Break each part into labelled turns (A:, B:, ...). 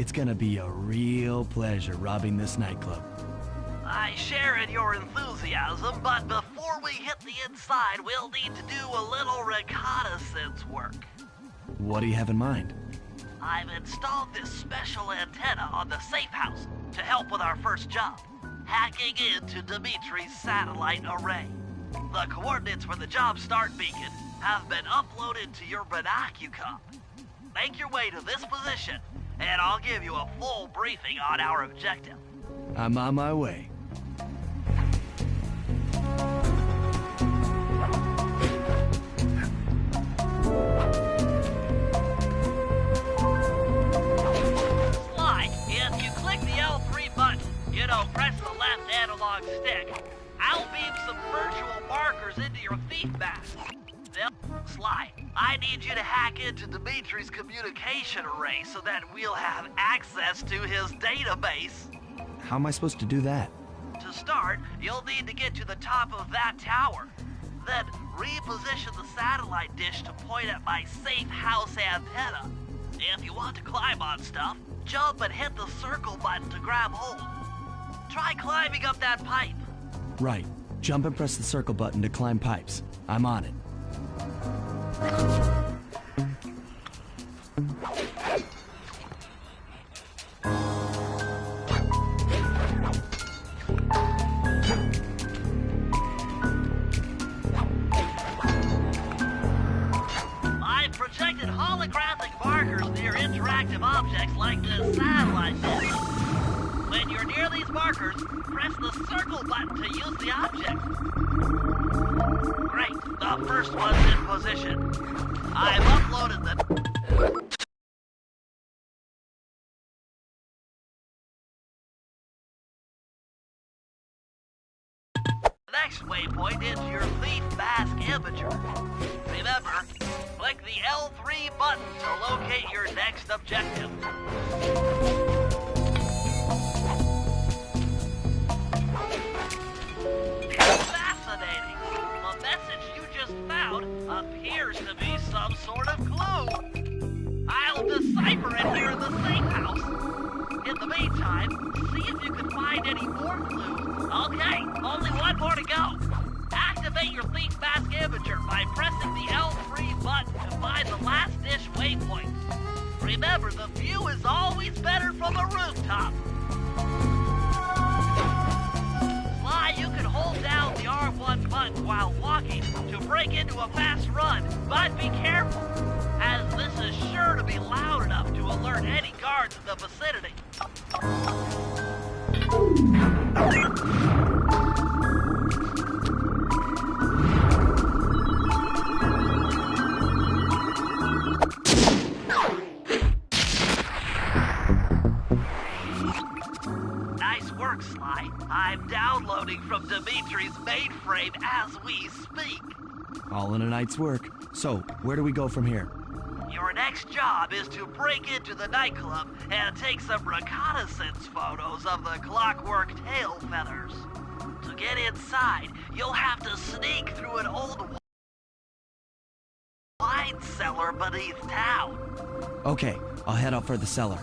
A: It's gonna be a real pleasure robbing this nightclub.
B: I share in your enthusiasm, but before we hit the inside, we'll need to do a little reconnaissance work.
A: What do you have in mind?
B: I've installed this special antenna on the safe house to help with our first job, hacking into Dimitri's satellite array. The coordinates for the job start beacon have been uploaded to your binocucom. Make your way to this position, and I'll give you a full briefing on our objective.
A: I'm on my way.
B: If you click the L3 button, press the left analog stick, I'll beam some virtual markers into your thief mask. Sly, I need you to hack into Dimitri's communication array so that we'll have access to his database.
A: How am I supposed to do that?
B: To start, you'll need to get to the top of that tower. Then reposition the satellite dish to point at my safe house antenna. If you want to climb on stuff, jump and hit the circle button to grab hold. Try climbing up that pipe.
A: Right. Jump and press the circle button to climb pipes. I'm on it.
B: I've projected holographic markers near interactive objects like this satellite dish. When you're near these markers, press the circle button to use the object. Great, the first one's in position. I've uploaded the... next waypoint into your thief mask imager. Remember, click the L3 button to locate your next objective. Fascinating. The message you just found appears to be some sort of clue. I'll decipher it here in the safe house. In the meantime, see if you can find any more clues. Okay, only one more to go. Activate your thief mask imager by pressing the L3 button to find the last dish waypoint. Remember, the view is always better from a rooftop. Sly, you can hold down the R1 button while walking to break into a fast run, but be careful, as this is sure to be loud enough to alert any guards in the vicinity. Nice work, Sly. I'm downloading from Dimitri's mainframe as we speak.
A: All in a night's work. So, where do we go from here?
B: Your next job is to break into the nightclub and take some reconnaissance photos of the clockwork tail feathers. To get inside, you'll have to sneak through an old wine cellar beneath town.
A: Okay, I'll head out for the cellar.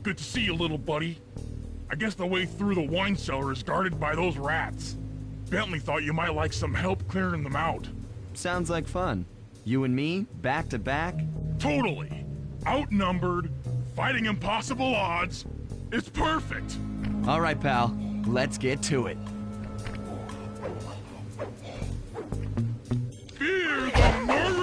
C: Good to see you, little buddy. I guess the way through the wine cellar is guarded by those rats. Bentley thought you might like some help clearing them out.
A: Sounds like fun. You and me, back to back?
C: Totally. Outnumbered, fighting impossible odds. It's perfect.
A: All right, pal. Let's get to it.
C: Fear the Murray!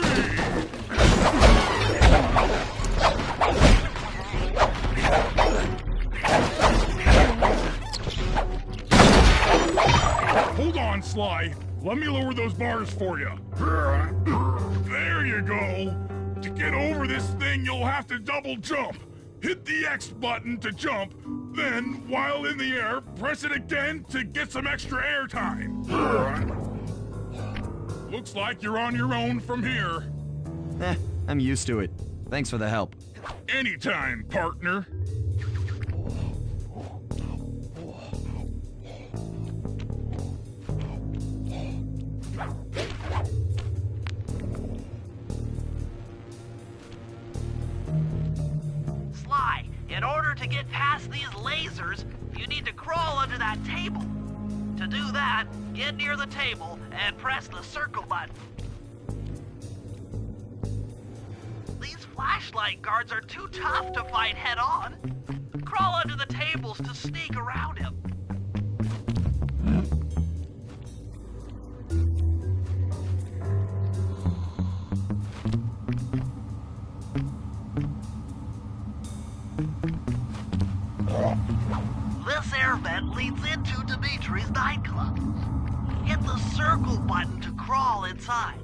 C: Hold on, Sly. Let me lower those bars for you. There you go. To get over this thing, you'll have to double jump. Hit the X button to jump, then, while in the air, press it again to get some extra air time. Looks like you're on your own from here.
A: I'm used to it. Thanks for the help.
C: Anytime, partner.
B: Sly, in order to get past these lasers, you need to crawl under that table. To do that, get near the table and press the circle button. These flashlight guards are too tough to fight head-on. Crawl under the tables to sneak around him. This air vent leads into Dimitri's nightclub. Hit the circle button to crawl inside.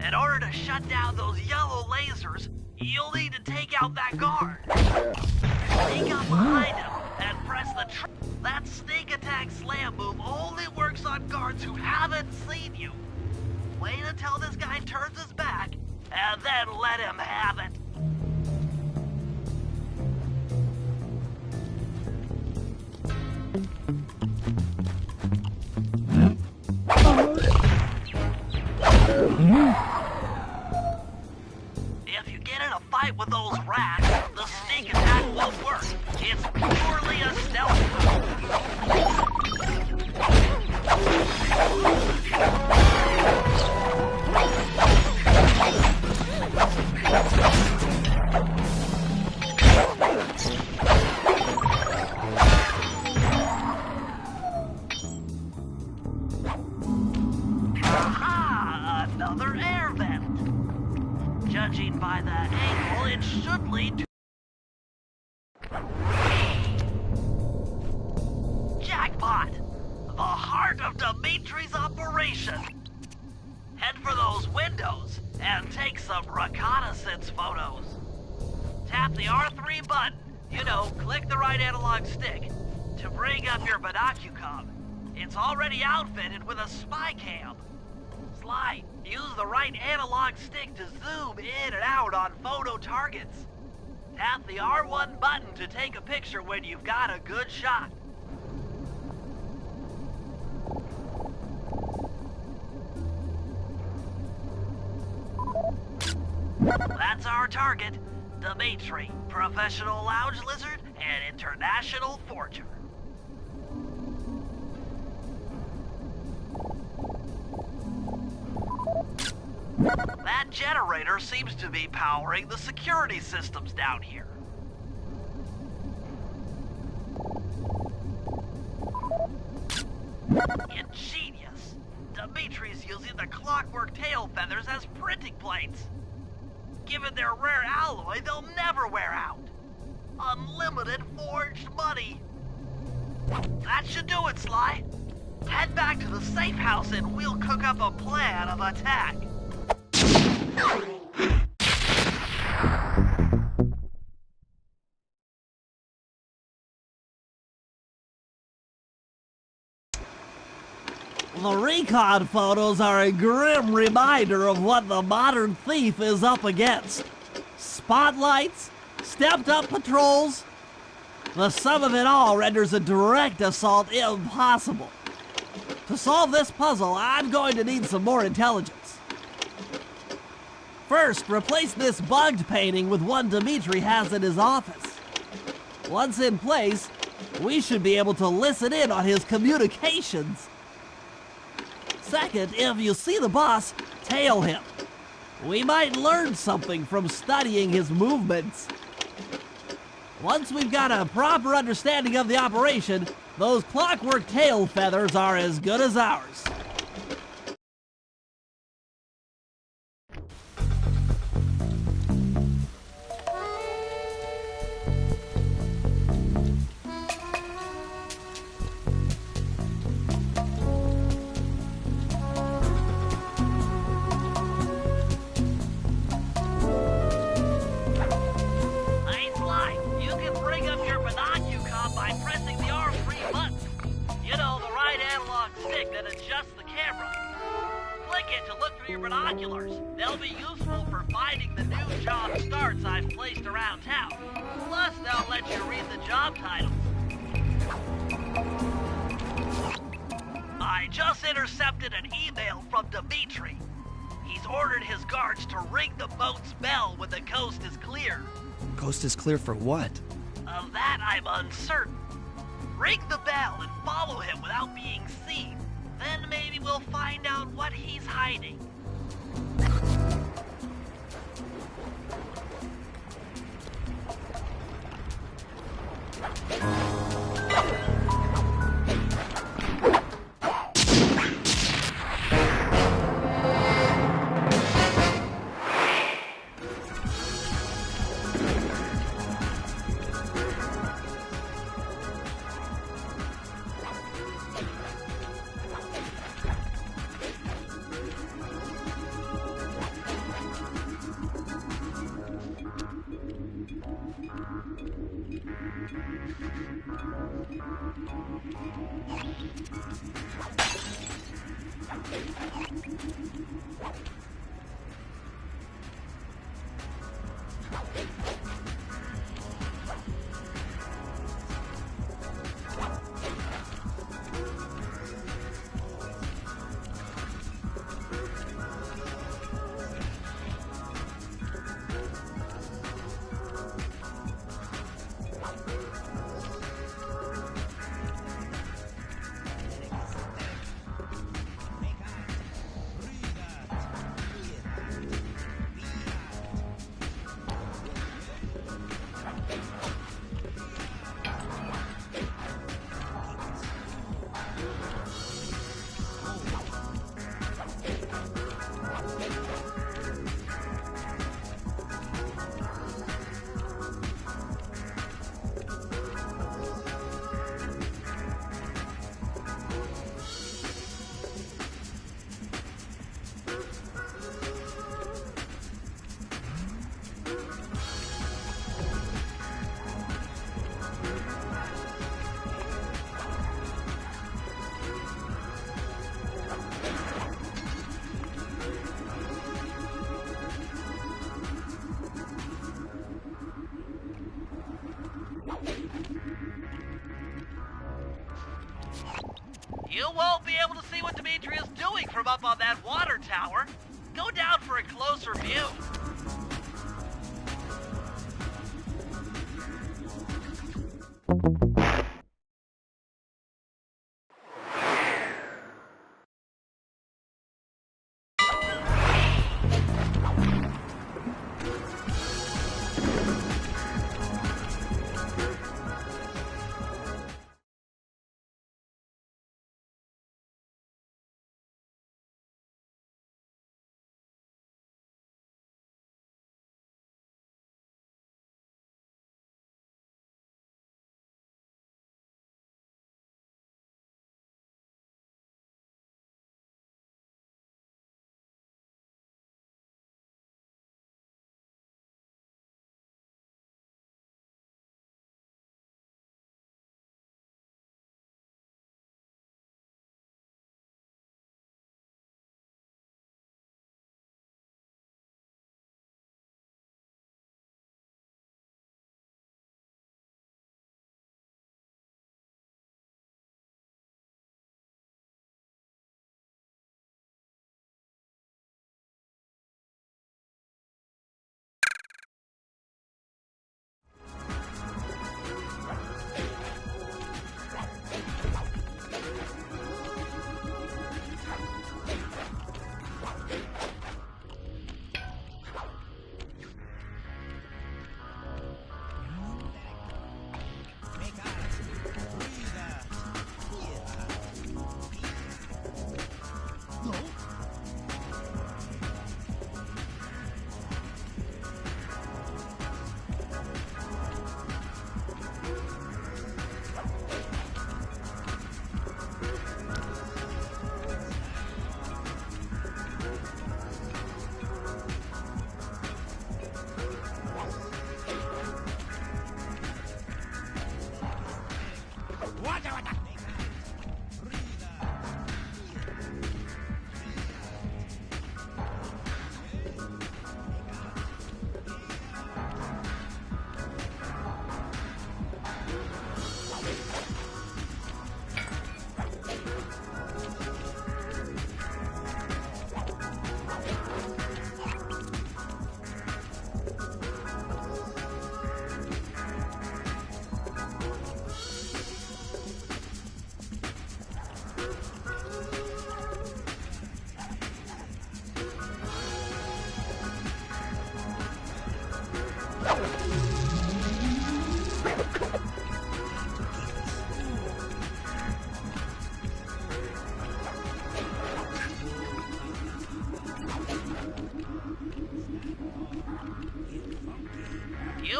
B: In order to shut down those yellow lasers, you'll need to take out that guard. Sneak up behind him and press the that sneak attack slam move only works on guards who haven't seen you. Wait until this guy turns his back, and then let him have it. If you get in a fight with those rats, the sneak attack won't work. It's purely a stealth Aha! Another air vent. Judging by that angle, it should lead to... Jackpot! The heart of Dimitri's operation. Head for those windows and take some reconnaissance photos. Tap the R3 button, you know, click the right analog stick, to bring up your binocucom. It's already outfitted with a spy cam. Sly, use the right analog stick to zoom in and out on photo targets. Tap the R1 button to take a picture when you've got a good shot. That's our target, Dimitri, professional lounge lizard and international forger. That generator seems to be powering the security systems down here. Ingenious. Dimitri's using the clockwork tail feathers as printing plates. Given their rare alloy, they'll never wear out. Unlimited forged money. That should do it, Sly. Head back to the safe house and we'll cook up a plan of attack.
D: The recon photos are a grim reminder of what the modern thief is up against. Spotlights, stepped-up patrols. The sum of it all renders a direct assault impossible. To solve this puzzle, I'm going to need some more intelligence. First, replace this bugged painting with one Dimitri has in his office. Once in place, we should be able to listen in on his communications. Second, if you see the boss, tail him. We might learn something from studying his movements. Once we've got a proper understanding of the operation, those clockwork tail feathers are as good as ours.
B: That adjusts the click it to look through your binoculars. They'll be useful for finding the new job starts I've placed around town. Plus, they'll let you read the job titles. I just intercepted an email from Dimitri. He's ordered his guards to ring the boat's bell when the coast is clear.
A: Coast is clear for what?
B: Of that, I'm uncertain. Ring the bell and follow him without being seen. Then maybe we'll find out what he's hiding. You won't be able to see what Dimitri is doing from up on that water tower. Go down for a closer view.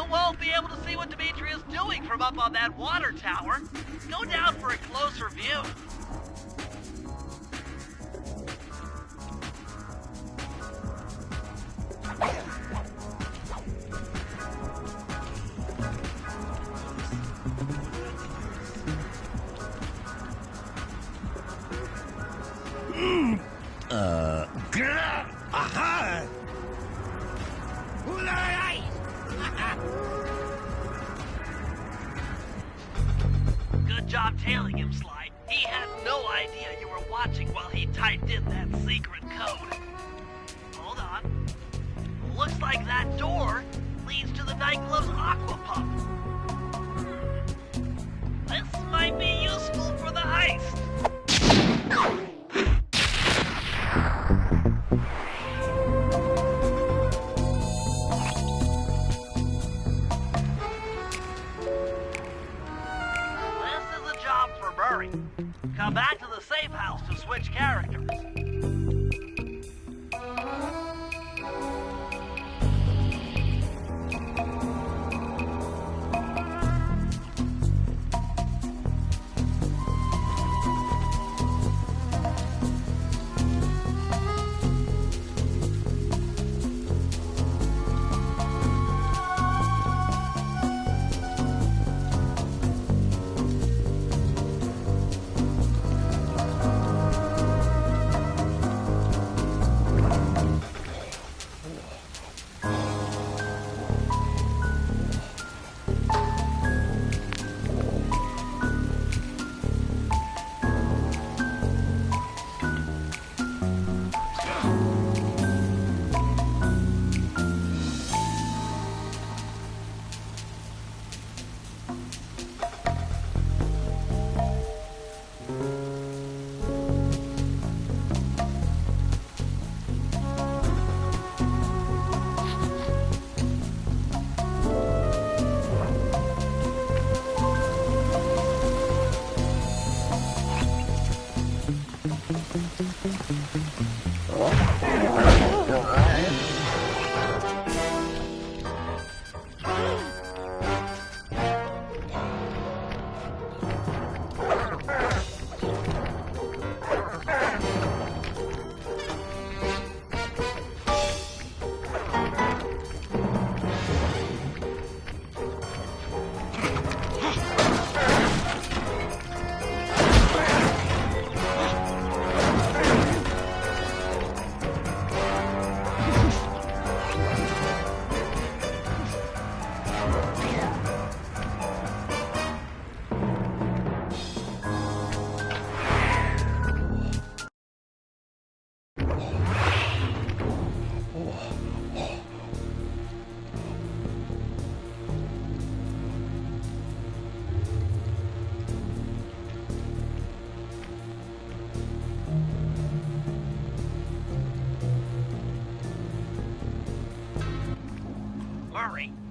B: won't be able to see what Dimitri is doing from up on that water tower. Go down for a closer view.
E: Aha!
B: Good job tailing him, Sly. He had no idea you were watching while he typed in that secret code. Hold on. Looks like that door leads to the nightclub's aqua pump. This might be useful for the heist. Come back to the safe house to switch characters.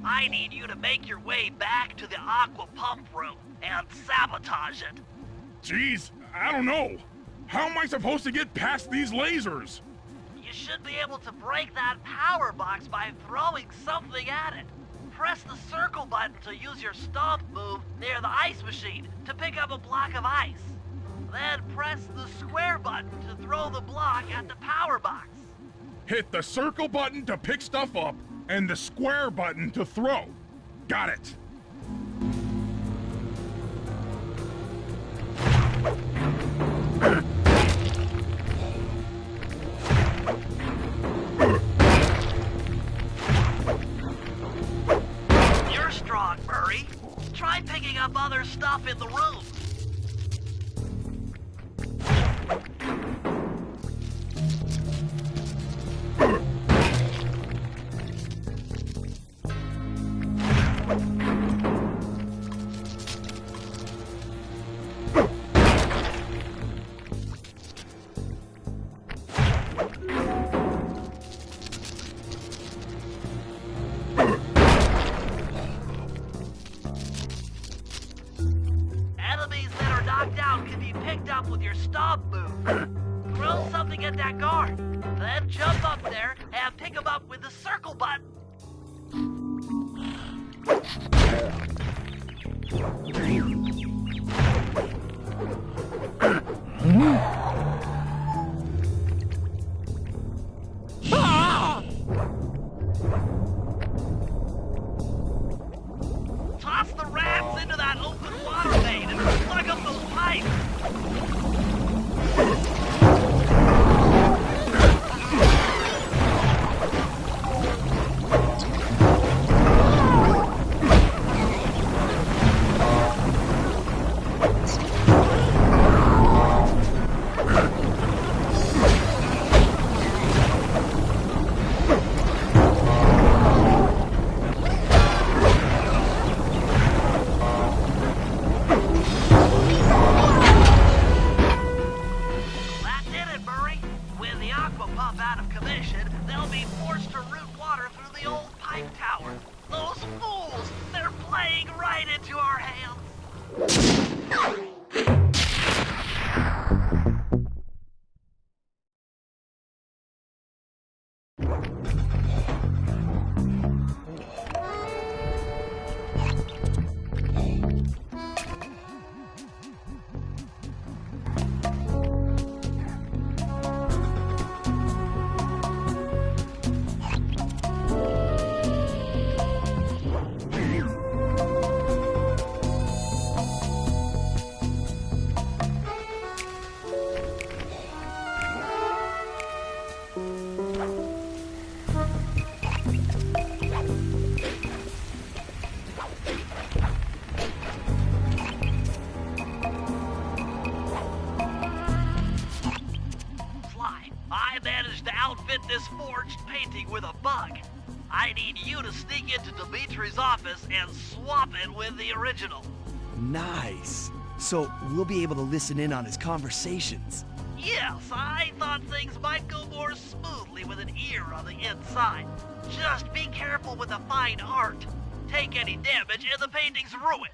B: I need you to make your way back to the aqua pump room and sabotage it.
C: Jeez, I don't know. How am I supposed to get past these lasers?
B: You should be able to break that power box by throwing something at it. Press the circle button to use your stomp move near the ice machine to pick up a block of ice. Then press the square button to throw the block at the power box.
C: Hit the circle button to pick stuff up and the square button to throw. Got it.
B: You're strong, Murray. Try picking up other stuff in the room. Enemies that are knocked out can be picked up with your stomp move. Throw something at that guard, then jump up there and pick him up with the circle button. Toss the rats into that open water main and plug up those pipes. That did it, Murray. With the aqua pump out of commission, they'll be forced to route water through the old pipe tower. Those fools! They're playing right into our hands. Sly, I managed to outfit this forged painting with a bug. I need you to sneak into Dimitri's office and swap it with the original.
A: Nice. So we'll be able to listen in on his conversations.
B: Yes, I thought things might go more smoothly with an ear on the inside. Just be careful with the fine art. Take any damage and the painting's ruined.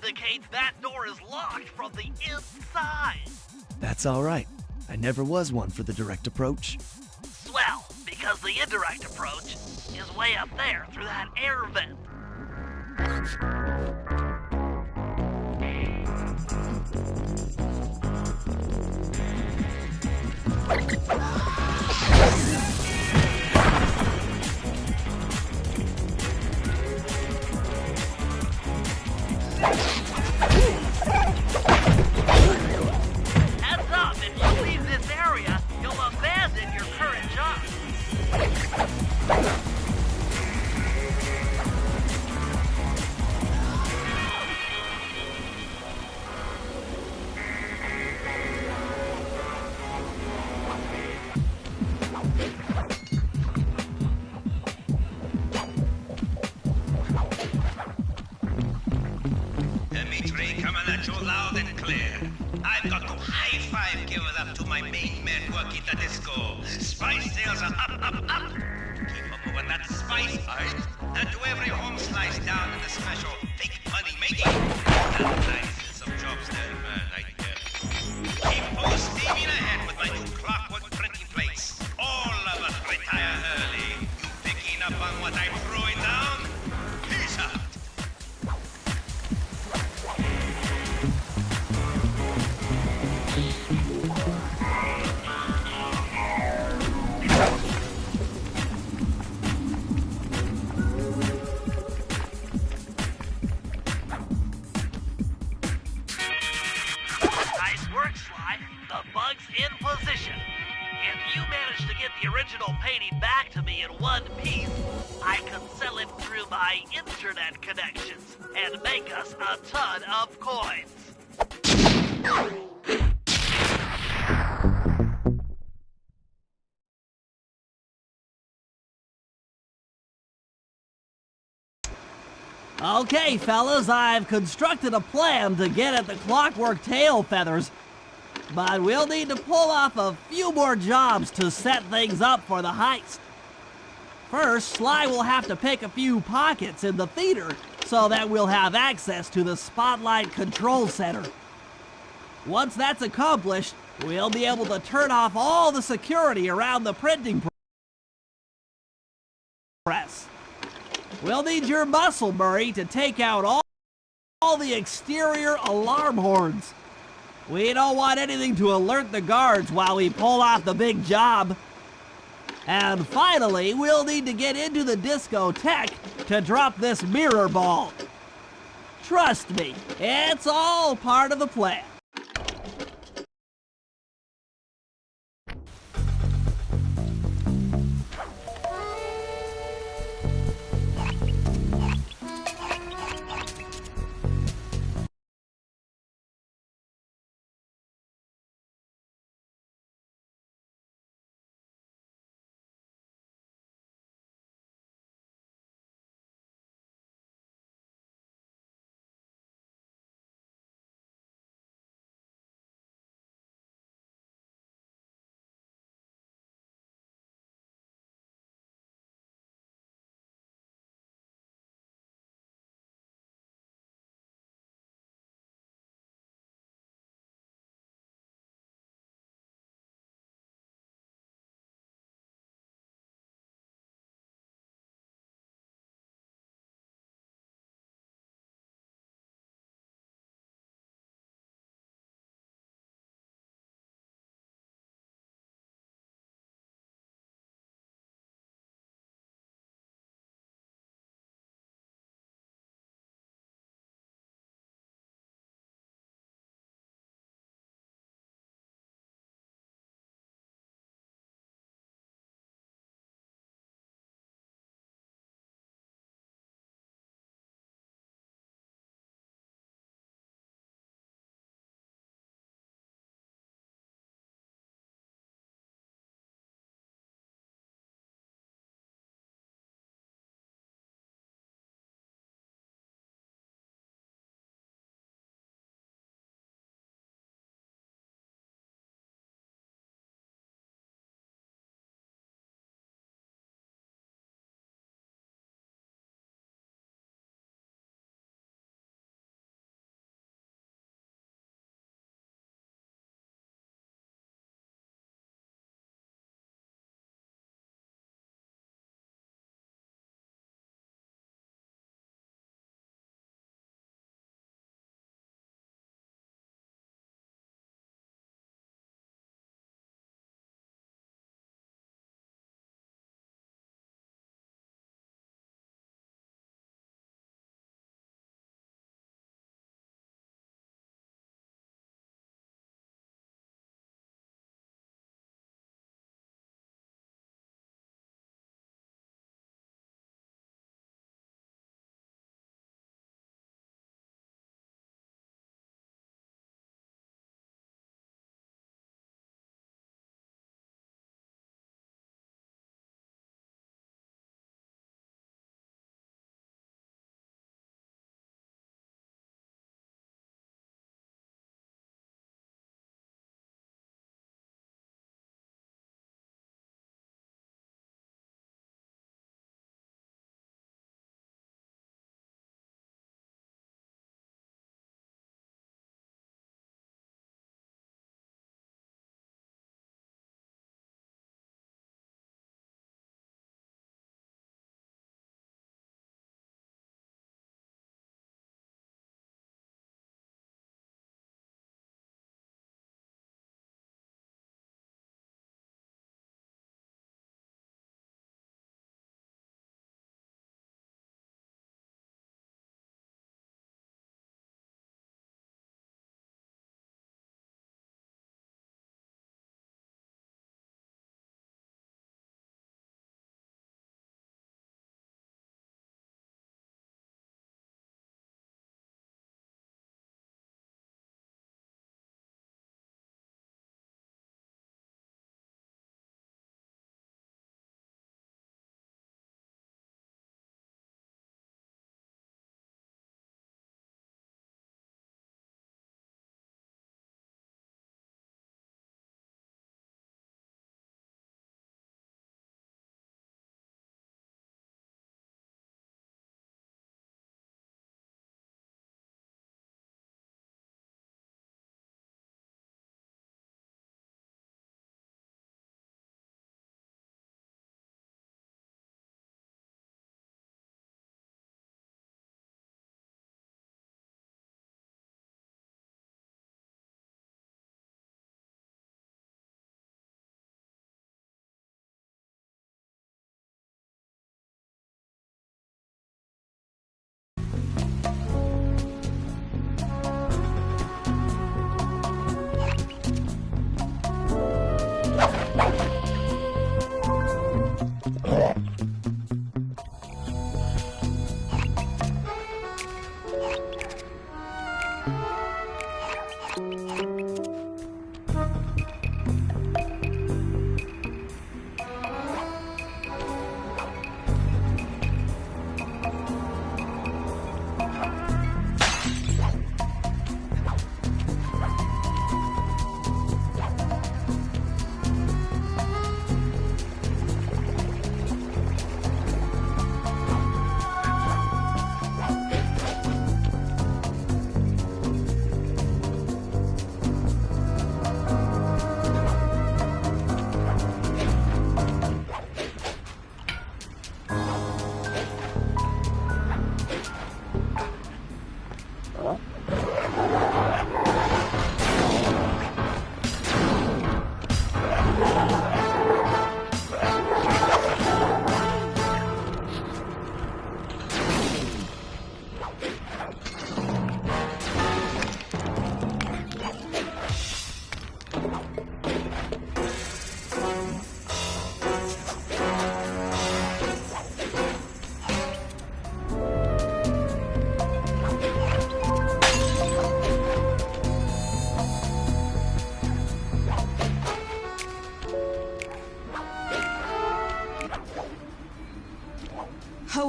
B: Indicates that door is locked from the inside.
A: That's all right. I never was one for the direct approach.
B: Swell, because the indirect approach is way up there through that air vent. Heads up, if you leave this area, you'll abandon your current job.
E: Dimitri, coming at you loud and clear. I've got to high five give it up to my main man working the disco. Spice sales are up, up, up. Keep up with that spice, right? And to every home slice down in the special big money making. Nice, some jobs there, man. Keep full steaming ahead with my new clockwork printing plates. All of us retire early. You picking up on what I'm throwing down? Peace out.
B: Nice work, Sly. The bug's in position. If you manage to get the original painting back to me in one piece, I can sell it through my internet connections and make us a ton of coins.
D: Okay, fellas, I've constructed a plan to get at the clockwork tail feathers. But we'll need to pull off a few more jobs to set things up for the heist. First, Sly will have to pick a few pockets in the theater so that we'll have access to the Spotlight Control Center. Once that's accomplished, we'll be able to turn off all the security around the printing press. We'll need your muscle, Murray, to take out all the exterior alarm horns. We don't want anything to alert the guards while we pull off the big job. And finally, we'll need to get into the discotheque to drop this mirror ball. Trust me, it's all part of the plan.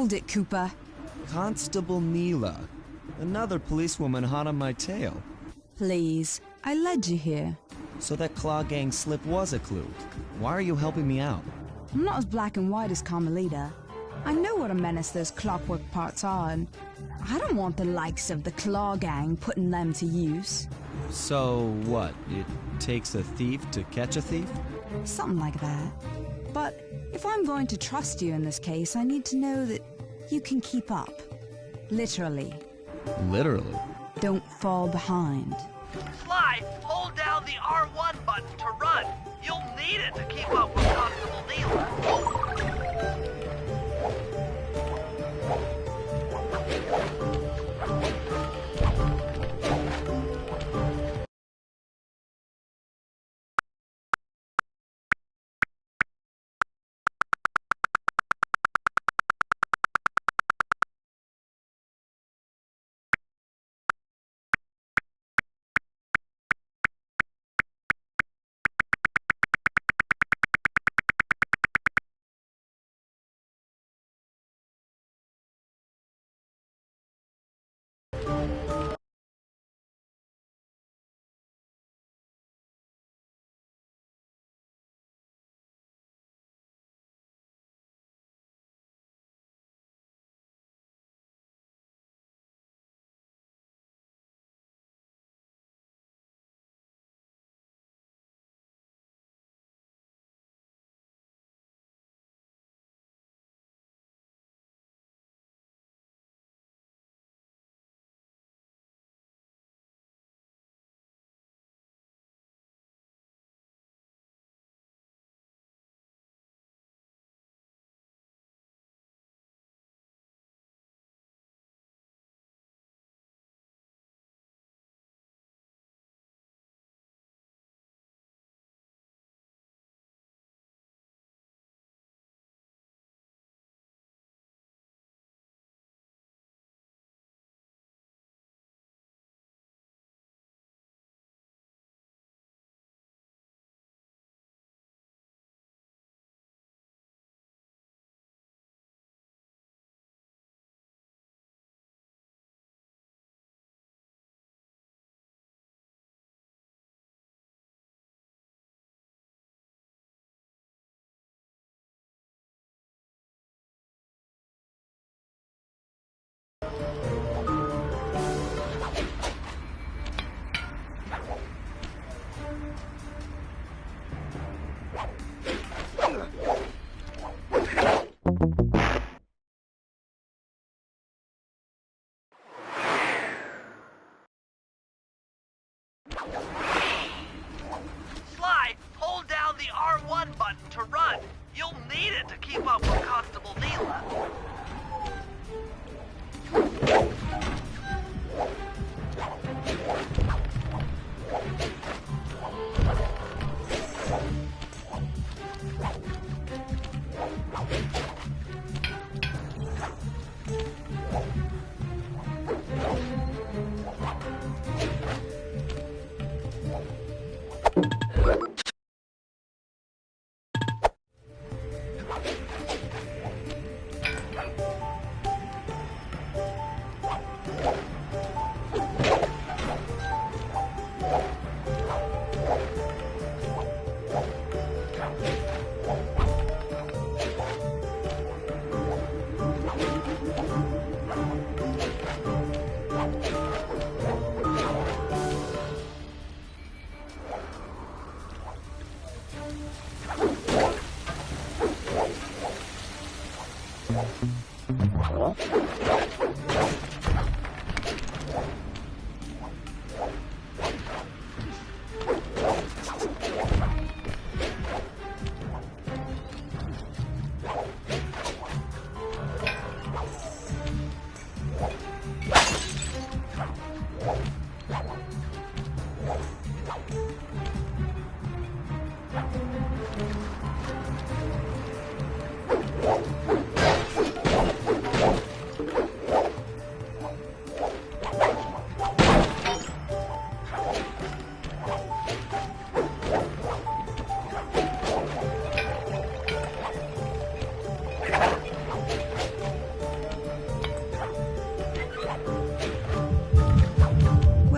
F: Hold it, Cooper.
A: Constable Neela. Another policewoman hot on my tail.
F: Please, I led you here.
A: So that Claw Gang slip was a clue. Why are you helping me out?
F: I'm not as black and white as Carmelita. I know what a menace those clockwork parts are, and I don't want the likes of the Claw Gang putting them to use.
A: So what? It takes a thief to catch a thief?
F: Something like that. But if I'm going to trust you in this case, I need to know that you can keep up. Literally.
A: Literally?
F: Don't fall behind.
B: Sly, hold down the R1 button to run. You'll need it to keep up with Constable Neela.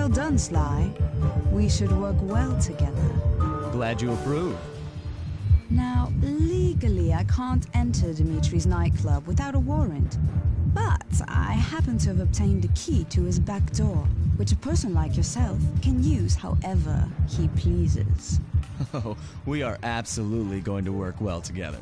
F: Well done, Sly. We should work well together.
A: Glad you approve.
F: Now, legally, I can't enter Dimitri's nightclub without a warrant. But I happen to have obtained a key to his back door, which a person like yourself can use however he pleases.
A: Oh, we are absolutely going to work well together.